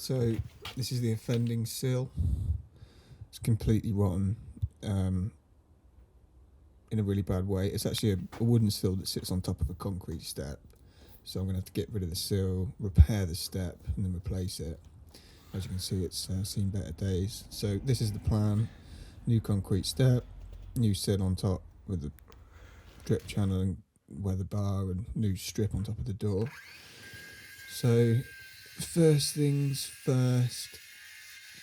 So this is the offending sill. It's completely rotten in a really bad way. It's actually a wooden sill that sits on top of a concrete step. So I'm going to have to get rid of the sill, repair the step, and then replace it. As you can see, it's seen better days. So this is the plan. New concrete step, new sill on top with a drip channel and weather bar, and new strip on top of the door. So first things first,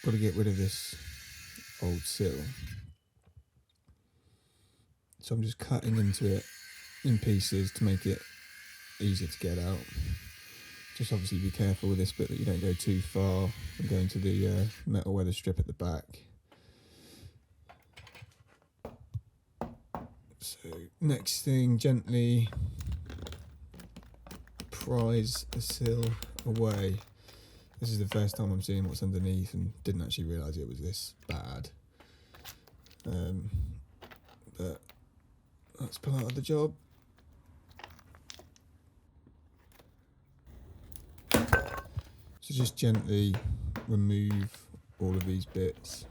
got to get rid of this old sill. So I'm just cutting into it in pieces to make it easier to get out. Just obviously be careful with this bit that you don't go too far and go into the metal weather strip at the back. So next thing, gently prise the sill away. This is the first time I'm seeing what's underneath and didn't actually realise it was this bad. But that's part of the job. So just gently remove all of these bits.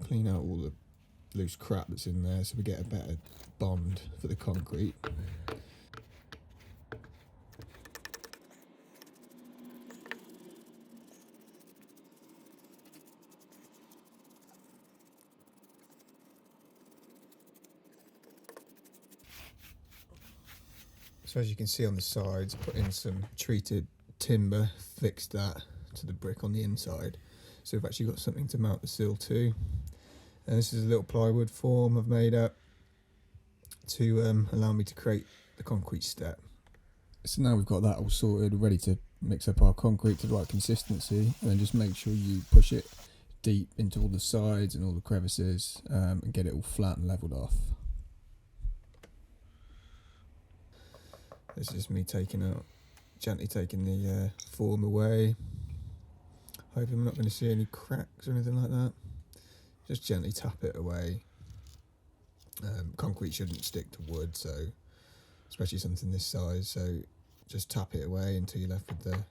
Clean out all the loose crap that's in there so we get a better bond for the concrete. So as you can see on the sides, put in some treated timber, fixed that to the brick on the inside. So we've actually got something to mount the sill to. And this is a little plywood form I've made up to allow me to create the concrete step. So now we've got that all sorted, ready to mix up our concrete to the right consistency, and then just make sure you push it deep into all the sides and all the crevices and get it all flat and levelled off. This is me gently taking the form away. Hoping I'm not going to see any cracks or anything like that. Just gently tap it away. Concrete shouldn't stick to wood, so especially something this size. So just tap it away until you're left with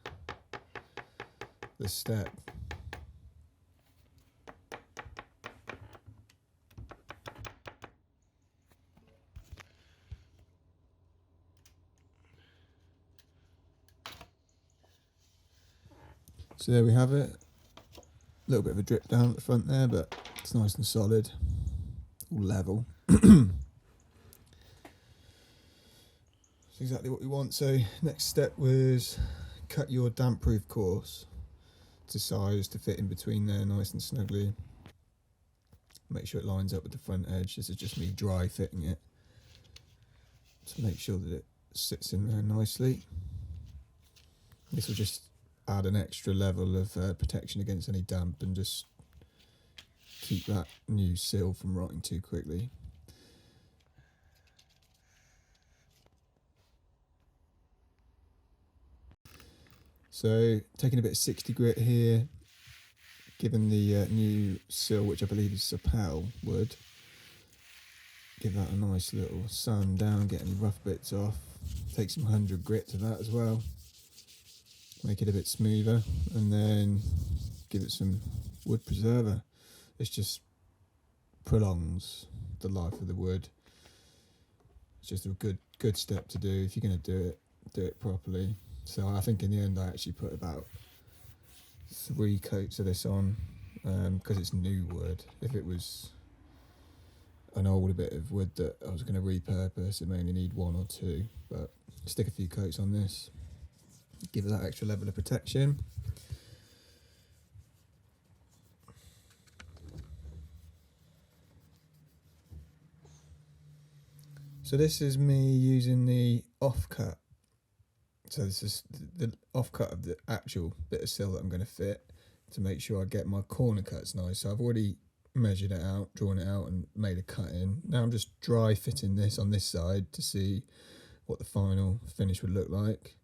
the step. So there we have it. A little bit of a drip down at the front there, but it's nice and solid, all level. It's exactly what we want. So next step was cut your damp proof course to size to fit in between there nice and snugly. Make sure it lines up with the front edge. This is just me dry fitting it to make sure that it sits in there nicely. This will just add an extra level of protection against any damp and just keep that new sill from rotting too quickly. So taking a bit of 60 grit here, given the new sill, which I believe is sapele wood, give that a nice little sand down, get any rough bits off. Take some 100 grit to that as well, make it a bit smoother, and then give it some wood preserver. This just prolongs the life of the wood. It's just a good step to do. If you're going to do it properly. So I think in the end I actually put about 3 coats of this on because it's new wood. If it was an older bit of wood that I was going to repurpose, it may only need 1 or 2, but stick a few coats on this, give it that extra level of protection. So this is me using the offcut. So this is the offcut of the actual bit of sill that I'm going to fit to make sure I get my corner cuts nice. So I've already measured it out, drawn it out and made a cut in. Now I'm just dry fitting this on this side to see what the final finish would look like,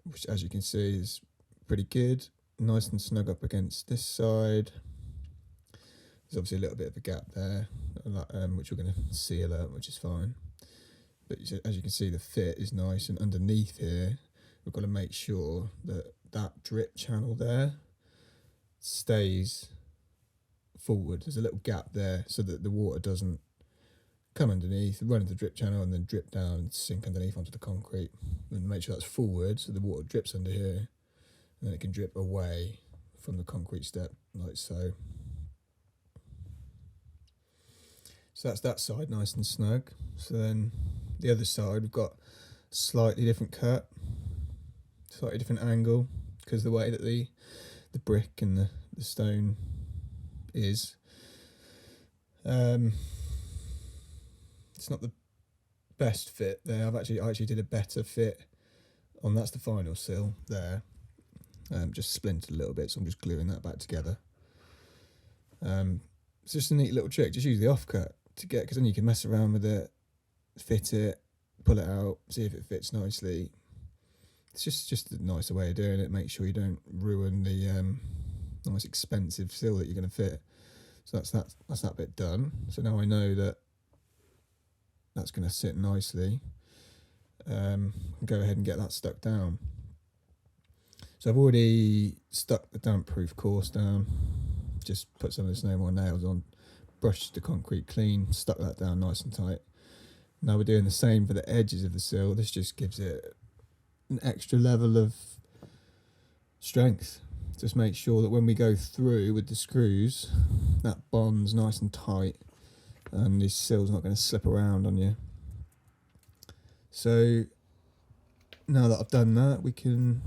which as you can see is pretty good, nice and snug up against this side. There's obviously a little bit of a gap there, which we're going to seal up, which is fine. But as you can see, the fit is nice, and underneath here we've got to make sure that that drip channel there stays forward. There's a little gap there so that the water doesn't come underneath, run into the drip channel and then drip down and sink underneath onto the concrete. And make sure that's forward so the water drips under here and then it can drip away from the concrete step like so. So that's that side nice and snug. So then the other side we've got slightly different cut, slightly different angle because the way that the brick and the stone is. It's not the best fit there. I actually did a better fit on, that's the final sill there. Just splintered a little bit, so I'm just gluing that back together. It's just a neat little trick. Just use the offcut to get, because then you can mess around with it, fit it, pull it out, see if it fits nicely. It's just a nicer way of doing it. Make sure you don't ruin the nice expensive sill that you're going to fit. So that's that bit done. So now I know that that's going to sit nicely. Go ahead and get that stuck down. So I've already stuck the damp proof course down, just put some of the snow more nails on, brushed the concrete clean, stuck that down nice and tight. Now we're doing the same for the edges of the sill. This just gives it an extra level of strength. Just make sure that when we go through with the screws, that bond's nice and tight and this sill's not going to slip around on you. So now that I've done that, we can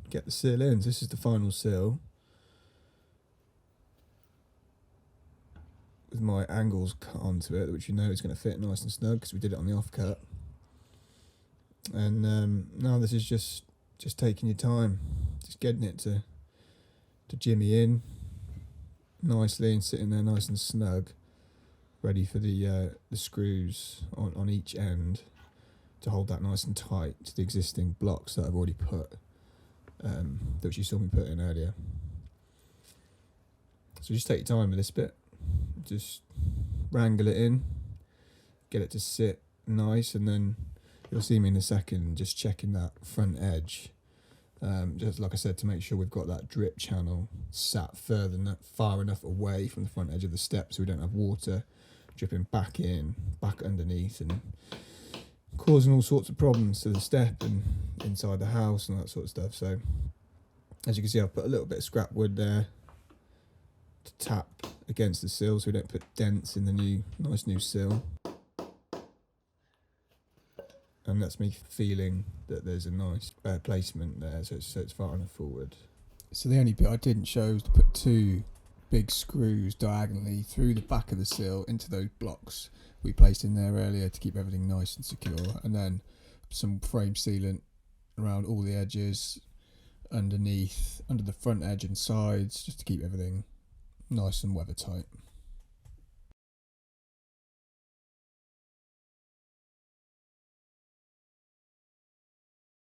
get the sill in. So this is the final sill with my angles cut onto it, which you know is going to fit nice and snug because we did it on the offcut. And now this is just taking your time, just getting it to jimmy in nicely and sitting there nice and snug, ready for the screws on each end to hold that nice and tight to the existing blocks that I've already put, that you saw me put in earlier. So just take your time with this bit, just wrangle it in, get it to sit nice, and then you'll see me in a second just checking that front edge. Just like I said, to make sure we've got that drip channel sat far enough away from the front edge of the step so we don't have water dripping back underneath and causing all sorts of problems to the step and inside the house and that sort of stuff. So as you can see, I've put a little bit of scrap wood there to tap against the sill so we don't put dents in the nice new sill. And that's me feeling that there's a nice placement there, so it's far enough forward. So the only bit I didn't show was to put 2 big screws diagonally through the back of the sill into those blocks we placed in there earlier to keep everything nice and secure, and then some frame sealant around all the edges, under the front edge and sides, just to keep everything nice and weather tight.